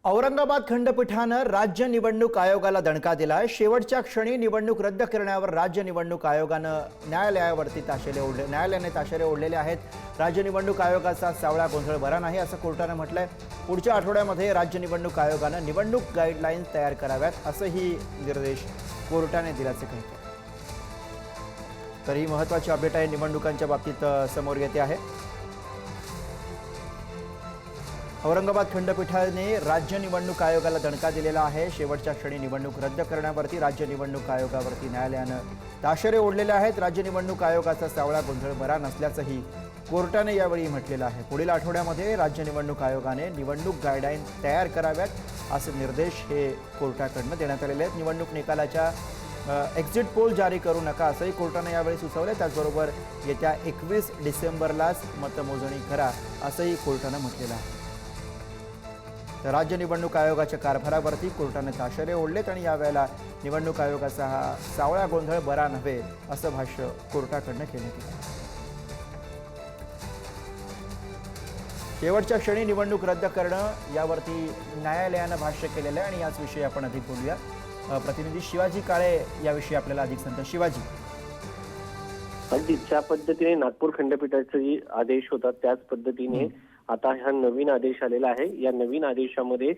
औरंगाबाद खंडपीठानं राज्य निवडणूक आयोगाला दणका दिलाय। शेवटच्या क्षणी निवडणूक रद्द करण्यावर राज्य निवडणूक आयोगानं न्यायालयाने ताशेरे ओढलेले आहेत। राज्य निवडणूक आयोगाचा सावळा गोंधळ बरा नाही असं कोर्टाने म्हटलंय। पुढच्या आठवड्यामध्ये राज्य निवडणूक आयोगानं निवडणूक गाईडलाईन्स तयार कराव्यात असंही निर्देश कोर्टाने दिल्याचे कळते। तर ही महत्त्वाची अपडेट आहे निवडणुकांच्या बाबतीत समोर येते आहे। औरंगाबाद खंडपीठाने राज्य निवडणूक आयोगाला दणका दिलेला आहे। शेवटच्या क्षणी निवडणूक रद्द करण्यावरती राज्य निवडणूक आयोगावरती न्यायालयानं ताशेरे ओढलेले आहेत। राज्य निवडणूक आयोगाचा सावळा गोंधळ बरा नसल्याचंही कोर्टाने यावेळी म्हटलेलं आहे। पुढील आठवड्यामध्ये राज्य निवडणूक आयोगाने निवडणूक गाईडलाईन्स तयार कराव्यात असे निर्देश हे कोर्टाकडून देण्यात आलेले आहेत। निवडणूक निकालाच्या एक्झिट पोल जारी करू नका असंही कोर्टाने यावेळी सुचवले। त्याचबरोबर येत्या 21 डिसेंबरलाच मतमोजणी करा असंही कोर्टाने म्हटलेलं आहे। तर राज्य निवडणूक आयोगाच्या कारभारावरती कोर्टाने ताशेरे ओढलेत आणि यावेळेला निवडणूक आयोगाचा हा सावळा गोंधळ बरा नव्हे असं भाष्य कोर्टाकडनं केलं गेलं। शेवटच्या क्षणी निवडणूक रद्द करणं यावरती न्यायालयानं भाष्य केलेलं आहे आणि याच विषयी आपण अधिक बोलूया। प्रतिनिधी शिवाजी काळे याविषयी आपल्याला अधिक सांगतात। शिवाजी, अगदी ज्या पद्धतीने नागपूर खंडपीठाचे आदेश होता त्याच पद्धतीने आता हा नवीन आदेश आलेला आहे। या नवीन आदेशामध्ये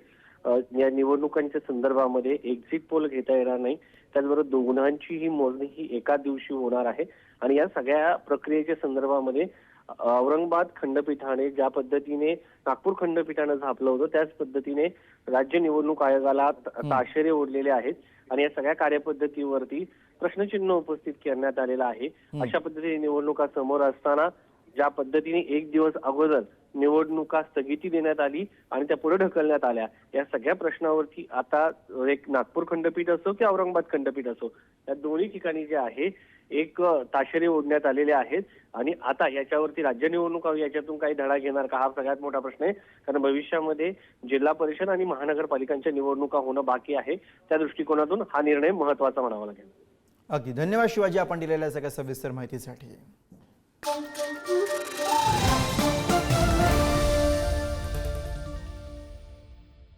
या निवडणुकांच्या संदर्भामध्ये एक्झिट पोल घेता येणार नाही। त्याचबरोबर दोघांची ही मोजणी ही एका दिवशी होणार आहे आणि या सगळ्या प्रक्रियेच्या संदर्भामध्ये औरंगाबाद खंडपीठाने ज्या पद्धतीने नागपूर खंडपीठानं झापलं होतं त्याच पद्धतीने राज्य निवडणूक आयोगाला ताशेरे ओढलेले आहेत आणि या सगळ्या कार्यपद्धतीवरती प्रश्नचिन्ह उपस्थित करण्यात आलेलं आहे। अशा पद्धतीने निवडणुका समोर असताना ज्या पद्धतीने एक दिवस अगोदर निवडणुका स्थगिती देण्यात आली आणि त्या पुढे ढकलण्यात आल्या, या सगळ्या प्रश्नावरती आता एक नागपूर खंडपीठ असो की औरंगाबाद खंडपीठ असो या दोन्ही ठिकाणी जे आहे एक ताशेरे ओढण्यात आलेले आहेत आणि आता याच्यावरती राज्य निवडणूक आयोग याच्यातून काही धडा घेणार का हा सगळ्यात मोठा प्रश्न आहे। कारण भविष्यामध्ये जिल्हा परिषद आणि महानगरपालिकांच्या निवडणुका होणं बाकी आहे। त्या दृष्टिकोनातून हा निर्णय महत्त्वाचा म्हणावा लागेल। अगदी धन्यवाद शिवाजी, आपण दिलेल्या सगळ्या सविस्तर माहितीसाठी।